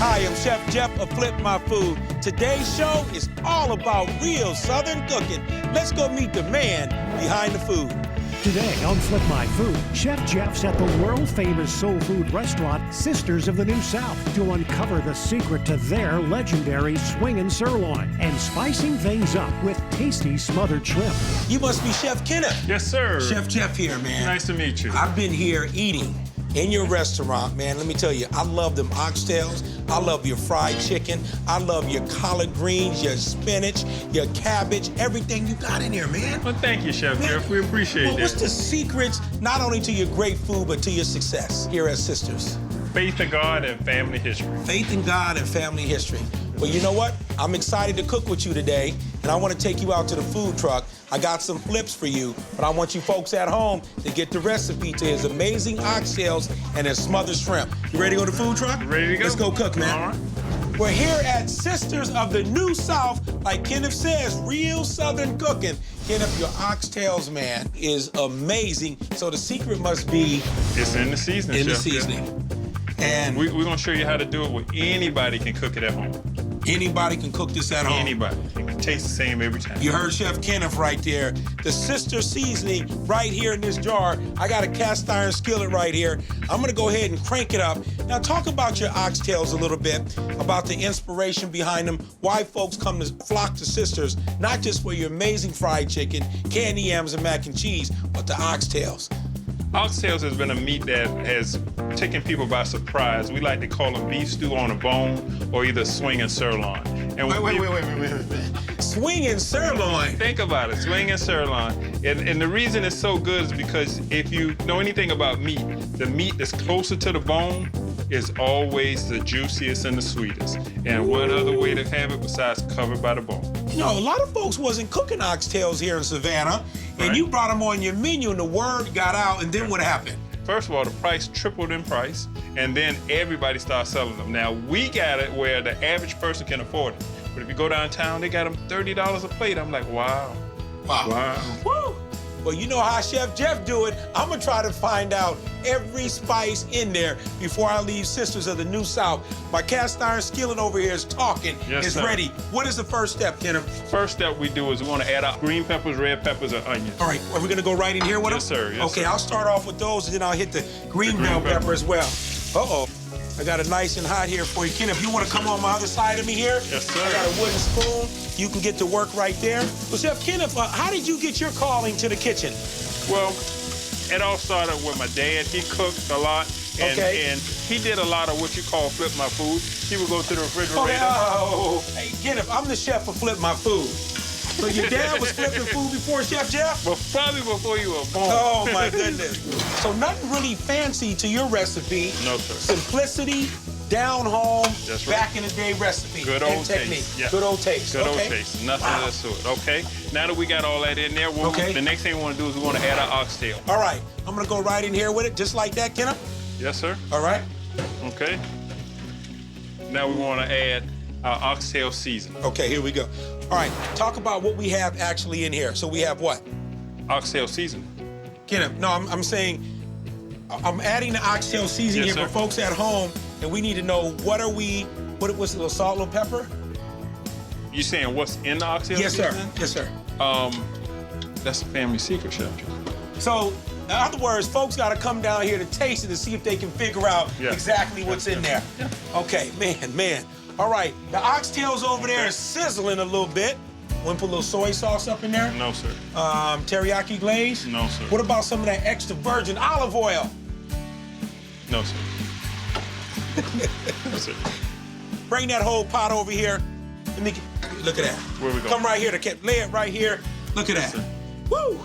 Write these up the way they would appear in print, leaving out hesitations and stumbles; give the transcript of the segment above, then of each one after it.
Hi, I'm Chef Jeff of Flip My Food. Today's show is all about real Southern cooking. Let's go meet the man behind the food. Today on Flip My Food, Chef Jeff's at the world-famous soul food restaurant, Sisters of the New South, to uncover the secret to their legendary swingin' sirloin and spicing things up with tasty smothered shrimp. You must be Chef Kenneth. Yes, sir. Chef Jeff here, man. Nice to meet you. I've been here eating in your restaurant, man. Let me tell you, I love them oxtails. I love your fried chicken. I love your collard greens, your spinach, your cabbage, everything you got in here, man. Well, thank you, Chef Jeff. We appreciate Well, that. what's the secrets, not only to your great food, but to your success here at Sisters? Faith in God and family history. Faith in God and family history. Well, you know what? I'm excited to cook with you today, and I want to take you out to the food truck. I got some flips for you, but I want you folks at home to get the recipe to his amazing oxtails and his smothered shrimp. You ready to go to the food truck? Ready to go. Let's go cook, man. All right. We're here at Sisters of the New South. Like Kenneth says, real Southern cooking. Kenneth, your oxtails, man, is amazing. So the secret must be It's in the seasoning, in the Chef. seasoning. And We're going to show you how to do it where anybody can cook it at home. anybody can cook this at home. Anybody. It can taste the same every time. You heard Chef Kenneth right there. The Sister seasoning right here in this jar. I got a cast iron skillet right here. I'm gonna go ahead and crank it up. Now talk about your oxtails a little bit, about the inspiration behind them, why folks come to flock to Sisters, not just for your amazing fried chicken, candy yams, and mac and cheese, but the oxtails. Oxtails has been a meat that has taken people by surprise. We like to call them beef stew on a bone or either swinging sirloin. And Wait. Swinging sirloin. Think about it, swinging sirloin. And the reason it's so good is because if you know anything about meat, the meat that's closer to the bone is always the juiciest and the sweetest. And what other way to have it besides covered by the bone? You know, a lot of folks wasn't cooking oxtails here in Savannah, and Right. you brought them on your menu, and the word got out, and then what happened? First of all, the price tripled in price, and then everybody started selling them. Now, we got it where the average person can afford it. But if you go downtown, they got them $30 a plate. I'm like, wow. Wow. Woo! Well, you know how Chef Jeff do it. I'm gonna try to find out every spice in there before I leave Sisters of the New South. My cast iron skillet over here is talking. Yes, it's sir. ready. What is the first step, Kenneth? First step we do is we want to add our green peppers, red peppers, and onions. All right, are we gonna go right in here with them? Yes, sir. Yes, okay, sir. I'll start off with those, and then I'll hit the green bell pepper. pepper as well. Uh-oh. I got it nice and hot here for you. Kenneth, you want to come on my other side of me here? Yes, sir. I got a wooden spoon. You can get to work right there. Well, Chef Kenneth, how did you get your calling to the kitchen? Well, it all started with my dad. He cooked a lot, and, Okay. and he did a lot of what you call flip my food. He would go to the refrigerator. Oh, hey, Kenneth, I'm the chef for Flip My Food. So your dad was flipping food before Chef Jeff? Well, probably before you were born. Oh, my goodness. So nothing really fancy to your recipe. No, sir. Simplicity, down home, That's right. back in the day recipe. Good and old technique. taste. Yeah. Good old taste. Good okay. old taste. Nothing less to it. Okay. Now that we got all that in there, Okay. the next thing we want to do is we want to add our oxtail. All right, I'm gonna go right in here with it, just like that, Kenneth. Yes, sir. All right. Okay. Now we want to add our oxtail seasoning. Okay, here we go. All right, talk about what we have actually in here. So we have what? Oxtail seasoning. Kenneth, no, I'm saying, I'm adding the oxtail seasoning Yes, here sir. for folks at home, and we need to know what's a little salt, a little pepper? You saying what's in the oxtail Yes, sir. seasoning? Yes, sir. That's a family secret, Chef. So, in other words, folks got to come down here to taste it to see if they can figure out Yeah. exactly what's in there. Yeah. Okay, man. All right, the oxtails over there is sizzling a little bit. Want to put a little soy sauce up in there? No, sir. Teriyaki glaze? No, sir. What about some of that extra virgin olive oil? No, sir. No, sir. Bring that whole pot over here. Let me look at that. Where we go? Come right here lay it right here. Look at that. sir. Woo!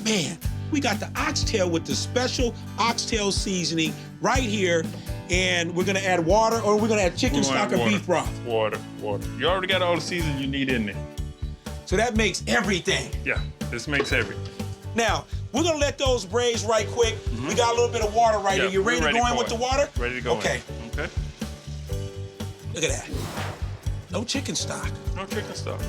Man, we got the oxtail with the special oxtail seasoning right here. And we're gonna add water, or we're gonna add chicken We want stock or water. beef broth. Water. You already got all the seasoning you need in there. So that makes everything. Yeah, this makes everything. Now, we're gonna let those braise right quick. We got a little bit of water right Yeah, here. You ready we're to go in for with it. the water? Ready to go Okay. in. Okay. Look at that. No chicken stock. No chicken stock.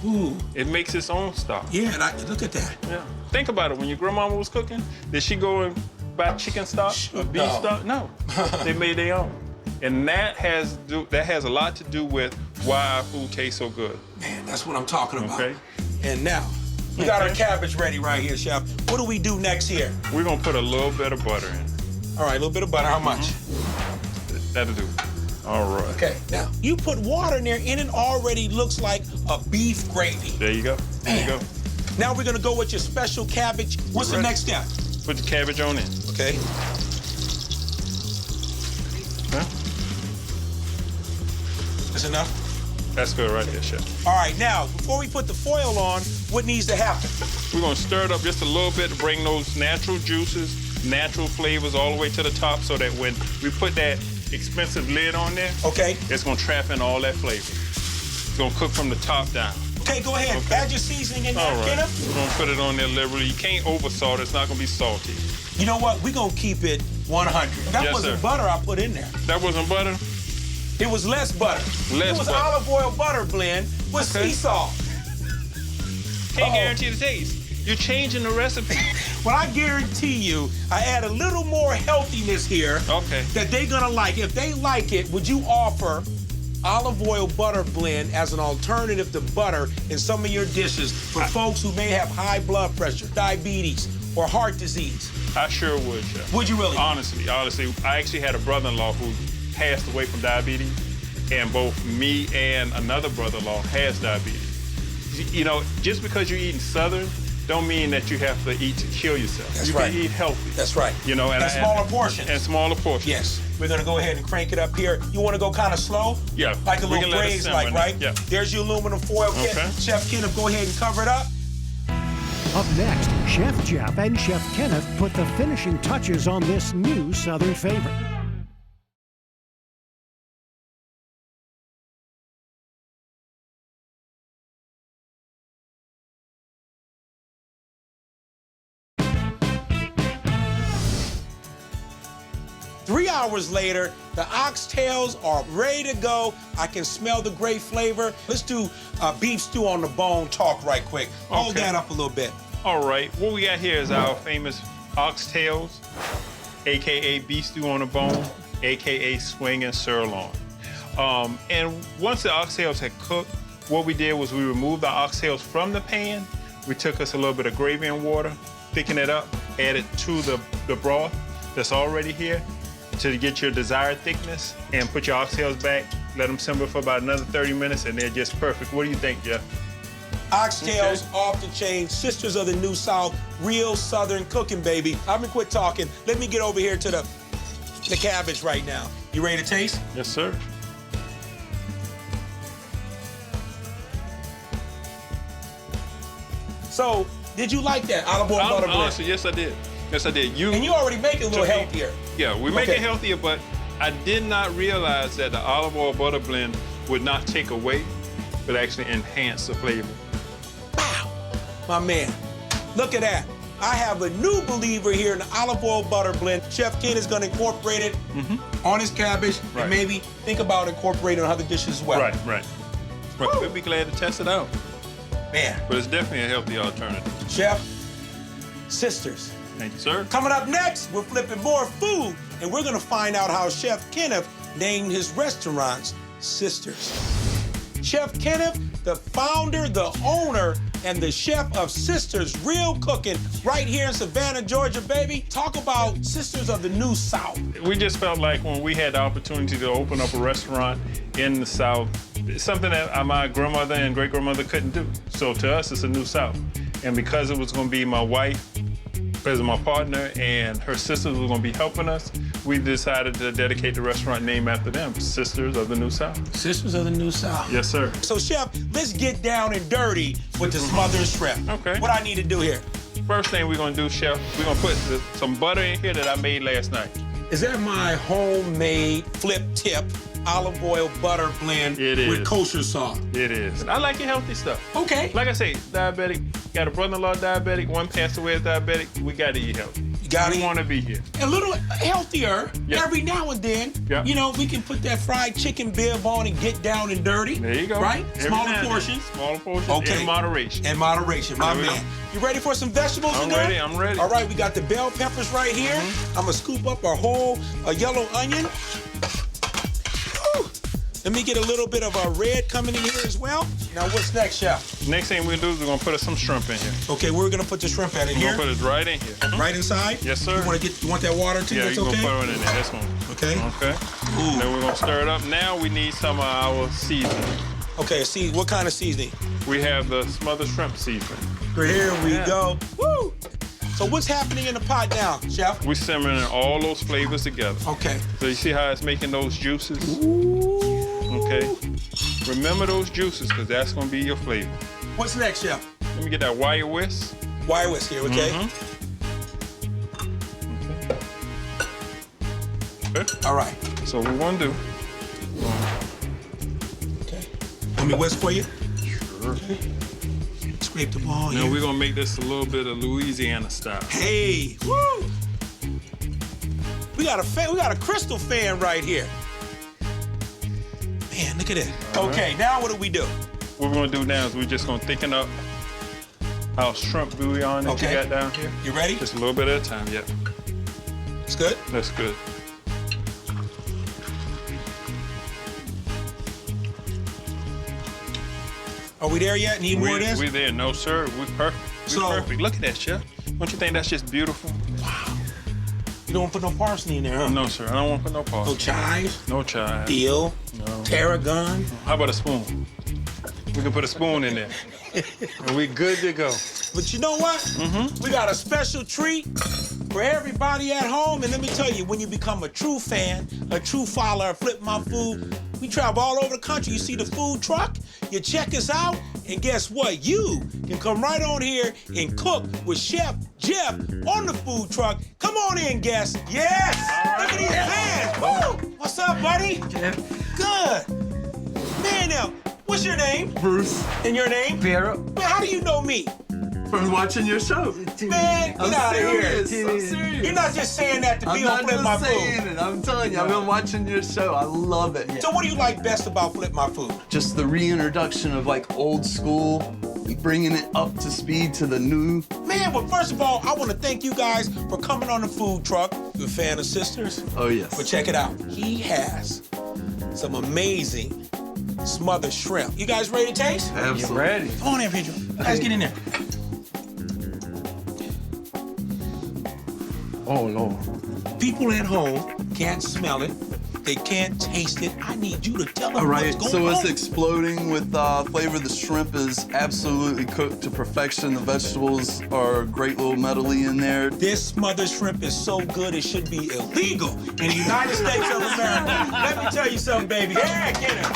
Ooh. It makes its own stock. Yeah, look at that. Yeah. Think about it. When your grandmama was cooking, did she go and buy chicken stock or beef No. stock? No. They made their own. And that has a lot to do with why our food tastes so good. Man, that's what I'm talking about. Okay. And now, we got our cabbage ready right here, Chef. What do we do next here? We're gonna put a little bit of butter in. All right, a little bit of butter. How much? That'll do. All right. Okay, now, you put water in there and it already looks like a beef gravy. There you go. There you go. Now we're gonna go with your special cabbage. What's the next step? Put the cabbage on in. Okay. Huh? That's enough? That's good right there, Chef. All right, now, before we put the foil on, what needs to happen? We're gonna stir it up just a little bit to bring those natural juices, natural flavors all the way to the top so that when we put that expensive lid on there, Okay. it's gonna trap in all that flavor. It's gonna cook from the top down. Okay, go ahead. Okay. Add your seasoning in there, All right. Kenneth. We're gonna put it on there liberally. You can't over-salt it. It's not gonna be salty. You know what? We're gonna keep it 100. That Yes, wasn't sir. butter I put in there. That wasn't butter? It was less butter. Less It was butter. olive oil butter blend with Okay. sea salt. Can't guarantee the taste. You're changing the recipe. Well, I guarantee you, I add a little more healthiness here Okay. that they're gonna like. If they like it, would you offer olive oil butter blend as an alternative to butter in some of your dishes for folks who may have high blood pressure, diabetes, or heart disease? I sure would, Chef. Would you really? Honestly, I actually had a brother-in-law who passed away from diabetes, and both me and another brother-in-law has diabetes. You know, just because you're eating Southern, don't mean that you have to eat to kill yourself. That's you right. can eat healthy. That's right. You know, and smaller portions. And smaller portions. Yes. We're gonna go ahead and crank it up here. You wanna go kind of slow? Yeah. Like a We little can let it braise, simmer like, in right? there. Yeah. There's your aluminum foil kit. Okay. Chef Kenneth, go ahead and cover it up. Up next, Chef Jeff and Chef Kenneth put the finishing touches on this new Southern favorite. Three hours later, the oxtails are ready to go. I can smell the great flavor. Let's do beef stew on the bone talk right quick. Hold Okay. that up a little bit. All right, what we got here is our famous oxtails, AKA beef stew on the bone, AKA swinging sirloin. And once the oxtails had cooked, what we did was we removed the oxtails from the pan. We took us a little bit of gravy and water, thicken it up, add it to the broth that's already here to get your desired thickness, and put your oxtails back, let them simmer for about another 30 minutes, and they're just perfect. What do you think, Jeff? Oxtails, Okay. off the chain, sisters of the New South, real Southern cooking, baby. I'm gonna quit talking. Let me get over here to the cabbage right now. You ready to taste? Yes, sir. So, did you like that olive oil butter blend? Honestly, yes, I did. Yes, I did. And you already make it a little To me, healthier. Yeah, we make Okay. it healthier, but I did not realize that the olive oil butter blend would not take away, but actually enhance the flavor. Wow, my man. Look at that. I have a new believer here in the olive oil butter blend. Chef Ken is gonna incorporate it on his cabbage Right. and maybe think about incorporating on other dishes as well. Right. We'll be glad to test it out, Man, but it's definitely a healthy alternative. Chef, sisters. Thank you, sir. Coming up next, we're flipping more food, and we're gonna find out how Chef Kenneth named his restaurants Sisters. Chef Kenneth, the founder, the owner, and the chef of Sisters Real Cooking right here in Savannah, Georgia, baby. Talk about Sisters of the New South. We just felt like when we had the opportunity to open up a restaurant in the South, it's something that my grandmother and great-grandmother couldn't do. So to us, it's a new South. And because it was gonna be my wife, as my partner, and her sisters were gonna be helping us, we decided to dedicate the restaurant name after them, Sisters of the New South. Sisters of the New South. Yes, sir. So, Chef, let's get down and dirty with the smothered shrimp. Okay. What I need to do here? First thing we're gonna do, Chef, we're gonna put some butter in here that I made last night. Is that my homemade flip tip olive oil butter blend It with is. kosher sauce? It is. I like your healthy stuff. Okay. Like I say, diabetic, got a brother-in-law diabetic, one passed away as diabetic, we gotta eat healthy. You gotta We eat. wanna be here. A little healthier Yeah. every now and then. Yeah. You know, we can put that fried chicken bib on and get down and dirty. There you go. Right? Every Smaller now and then. portions. Smaller portions, Okay. in moderation. In moderation, my There we man. go. You ready for some vegetables in I'm there? ready, I'm ready. All right, we got the bell peppers right here. I'm gonna scoop up a whole yellow onion. Let me get a little bit of a red coming in here as well. Now, what's next, Chef? Next thing we're gonna do is we're gonna put some shrimp in here. Okay, we're gonna put the shrimp at in We're here. gonna put it right in here. Right inside? Yes, sir. You want that water too? Yeah, That's you're okay? gonna put it in there. That's one. Okay. Okay. Ooh. Then we're gonna stir it up. Now we need some of our seasoning. Okay, see, what kind of seasoning? We have the smothered shrimp seasoning. Here we Yeah. go. Woo! So what's happening in the pot now, Chef? We're simmering all those flavors together. Okay. So you see how it's making those juices? Okay. Remember those juices, because that's gonna be your flavor. What's next, Chef? Let me get that wire whisk. Wire whisk here, okay? Okay. All right. So what we wanna do, Okay. Let me whisk for you. sure. Scrape the ball Now here. we're gonna make this a little bit of Louisiana style. Hey, woo! We got a crystal fan right here. Man, look at it. All right. Okay, now what do we do? What we're gonna do now is we're just gonna thicken up our shrimp bouillon that Okay. you got down here. You ready? Just a little bit at a time, yep. It's good? That's good. Are we there yet? Need more of this? We're there, no sir, we're perfect. We're perfect. Look at that, Chef. Don't you think that's just beautiful? You don't put no parsley in there, huh? No sir, I don't wanna put no No parsley. chives, No chives. dill, No. tarragon. How about a spoon? We can put a spoon in there. And we good to go. But you know what? We got a special treat for everybody at home. And let me tell you, when you become a true fan, a true follower of Flip My Food, we travel all over the country. You see the food truck, you check us out, and guess what? You can come right on here and cook with Chef Jeff on the food truck. Come on in, guests. Yes! Look at these fans. Woo! What's up, buddy? Good. Man, now, what's your name? Bruce, And your name? Piero, Man, how do you know me? from watching your show. Man, I'm get out of here. serious. I'm serious. You're not just saying that to I'm be on not Flip My just saying Food. it. I'm telling you, I've been watching your show. I love it. So what do you like best about Flip My Food? Just the reintroduction of like old school, bringing it up to speed to the new. Man, well, first of all, I want to thank you guys for coming on the food truck. You a fan of Sisters? Oh yes. But check it out. He has some amazing smothered shrimp. You guys ready to taste? Absolutely. Ready? Come on in, Pedro. Guys, get in there. Oh Lord. People at home can't smell it. They can't taste it. I need you to tell them All right, what's so going it's on. exploding with flavor. The shrimp is absolutely cooked to perfection. The vegetables are great little medley in there. This smothered shrimp is so good it should be illegal in the United States of America. Let me tell you something, baby. Yeah, get him.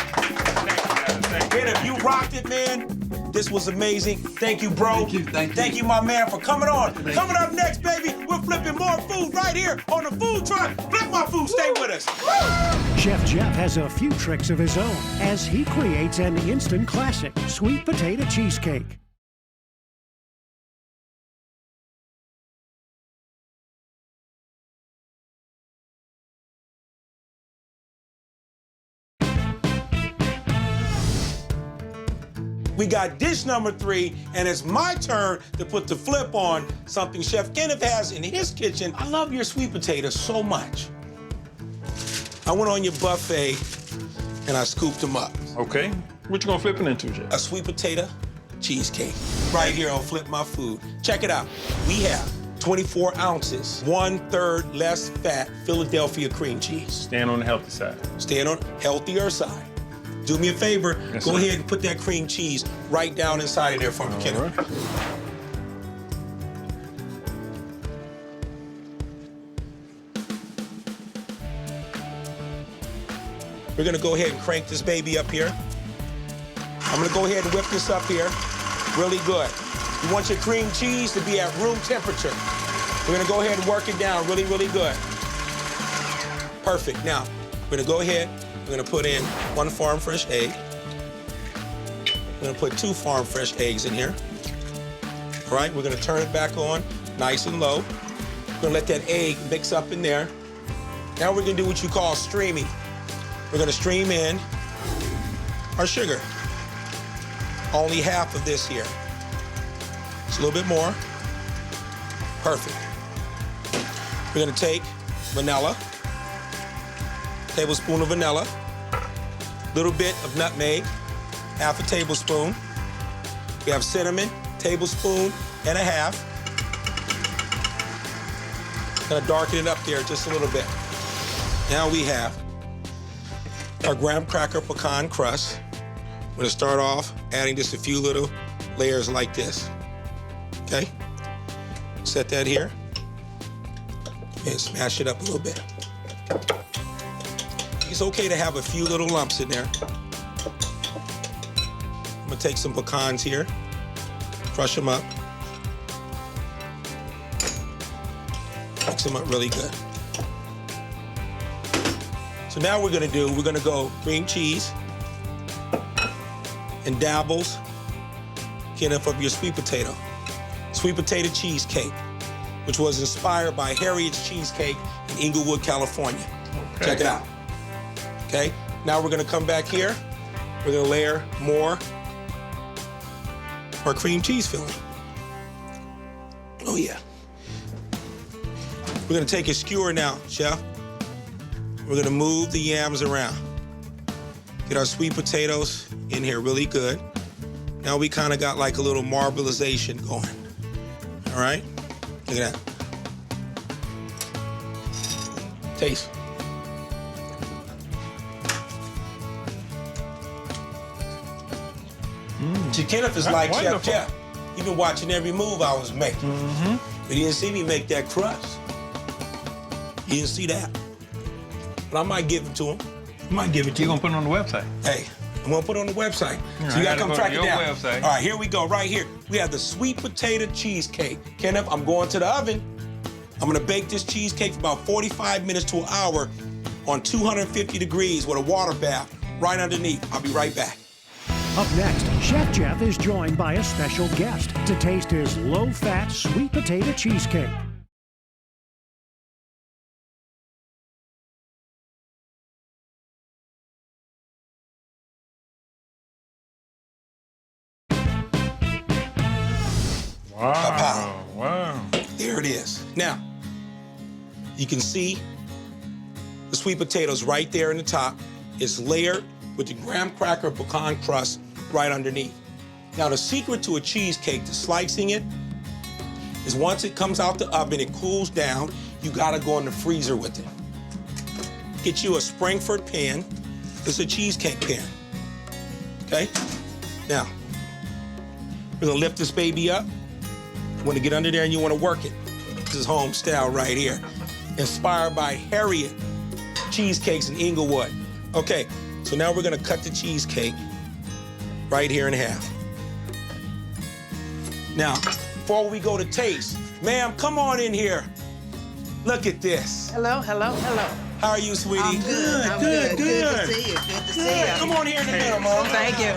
Get him. You rocked it, man. This was amazing. Thank you, bro. Thank you, thank you. Thank you, my man, for coming on. Coming up next, baby, we're flipping more food right here on the food truck. Flip My Food. Stay with us. Woo! Chef Jeff has a few tricks of his own as he creates an instant classic, sweet potato cheesecake. We got dish number 3, and it's my turn to put the flip on something Chef Kenneth has in his kitchen. I love your sweet potatoes so much. I went on your buffet, and I scooped them up. Okay. What you gonna flip it into, Jeff? A sweet potato cheesecake right here on Flip My Food. Check it out. We have 24 ounces, 1/3 less fat Philadelphia cream cheese. Stand on the healthy side. Stand on healthier side. Do me a favor, Yes, go sir. ahead and put that cream cheese right down inside of there for me, Kenneth. All right. We're gonna go ahead and crank this baby up here. I'm gonna go ahead and whip this up here really good. You want your cream cheese to be at room temperature. We're gonna go ahead and work it down really, really good. Perfect. Now, we're gonna go ahead, we're gonna put in 1 farm fresh egg. We're gonna put 2 farm fresh eggs in here. All right, we're gonna turn it back on, nice and low. We're gonna let that egg mix up in there. Now we're gonna do what you call streaming. We're gonna stream in our sugar. Only half of this here. Just a little bit more. Perfect. We're gonna take vanilla, tablespoon of vanilla. little bit of nutmeg, half a tablespoon. We have cinnamon, tablespoon and a half. Gonna darken it up there just a little bit. Now we have our graham cracker pecan crust. I'm gonna start off adding just a few little layers like this, okay? Set that here and smash it up a little bit. It's okay to have a few little lumps in there. I'm gonna take some pecans here, crush them up, mix them up really good. So now we're gonna go cream cheese and dabbles, Kenneth, of your sweet potato cheesecake, which was inspired by Harriet's Cheesecake in Inglewood, California. Okay. Check it out. Okay, now we're gonna come back here. We're gonna layer more our cream cheese filling. Oh yeah. We're gonna take a skewer now, Chef. We're gonna move the yams around. Get our sweet potatoes in here really good. Now we kind of got like a little marbleization going. All right, look at that. Taste. Kenneth is like wonderful. Chef. He's been watching every move I was making. But he didn't see me make that crust. He didn't see that. But I might give it to him. I might give it to him. You're gonna put it on the website? Hey, I'm gonna put it on the website. Right, So you gotta come track it your down. website. All right, here we go, right here. We have the sweet potato cheesecake. Kenneth, I'm going to the oven. I'm gonna bake this cheesecake for about 45 minutes to an hour on 250 degrees with a water bath right underneath. I'll be right back. Up next, Chef Jeff is joined by a special guest to taste his low-fat sweet potato cheesecake. Wow, wow. There it is. Now, you can see the sweet potatoes right there in the top. It's layered with the graham cracker pecan crust right underneath. Now, the secret to a cheesecake, to slicing it, is once it comes out the oven, it cools down, you gotta go in the freezer with it. Get you a Springford pan. It's a cheesecake pan, okay? Now, we're gonna lift this baby up. You wanna get under there and you wanna work it. This is home style right here. Inspired by Harriet Cheesecakes in Inglewood. Okay, so now we're gonna cut the cheesecake right here in half. Now, before we go to taste, ma'am, come on in here. Look at this. Hello, hello, hello. How are you, sweetie? I'm good. I'm good. Good to see you. Good to see you. Come on here in the middle, Mom. Thank you.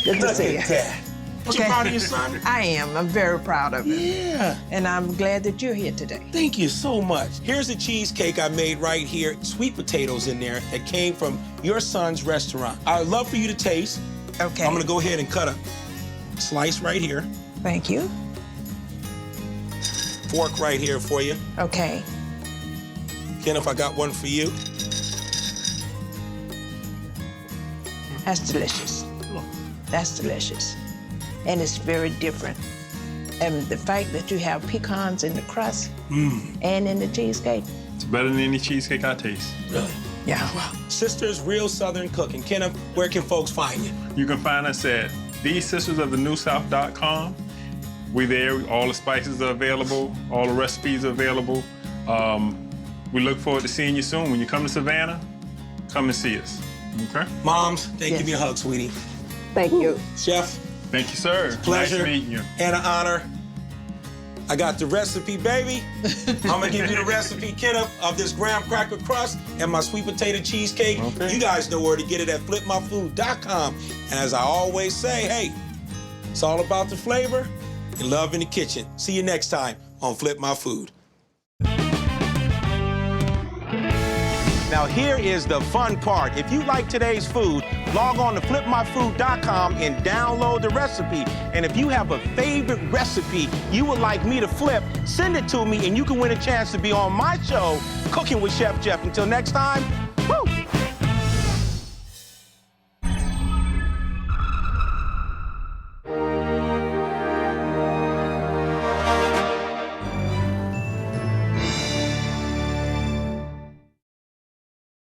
Good to Look see you. at that. You Okay. proud of your son? I am. I'm very proud of him. Yeah. And I'm glad that you're here today. Thank you so much. Here's a cheesecake I made right here. Sweet potatoes in there that came from your son's restaurant. I'd love for you to taste. Okay. I'm gonna go ahead and cut a slice right here. Thank you. Fork right here for you. Okay. Kenneth, I got one for you. That's delicious. That's delicious. And it's very different. And the fact that you have pecans in the crust and in the cheesecake. It's better than any cheesecake I taste. Really? Yeah. Wow. Sister's Real Southern Cooking. Kenneth, where can folks find you? You can find us at thesistersofthenewsouth.com. We're there. All the spices are available. All the recipes are available. We look forward to seeing you soon. When you come to Savannah, come and see us. Okay? Moms, thank you. Yes. Give me a hug, sweetie. Thank you. Chef, Thank you, sir. pleasure Nice meeting you. and an honor. I got the recipe, baby. I'm gonna give you the recipe, Kenneth, of this graham cracker crust and my sweet potato cheesecake. Okay. You guys know where to get it at flipmyfood.com. And as I always say, hey, it's all about the flavor and love in the kitchen. See you next time on Flip My Food. Now here is the fun part. If you like today's food, log on to flipmyfood.com and download the recipe. And if you have a favorite recipe you would like me to flip, send it to me and you can win a chance to be on my show, Cooking with Chef Jeff. Until next time,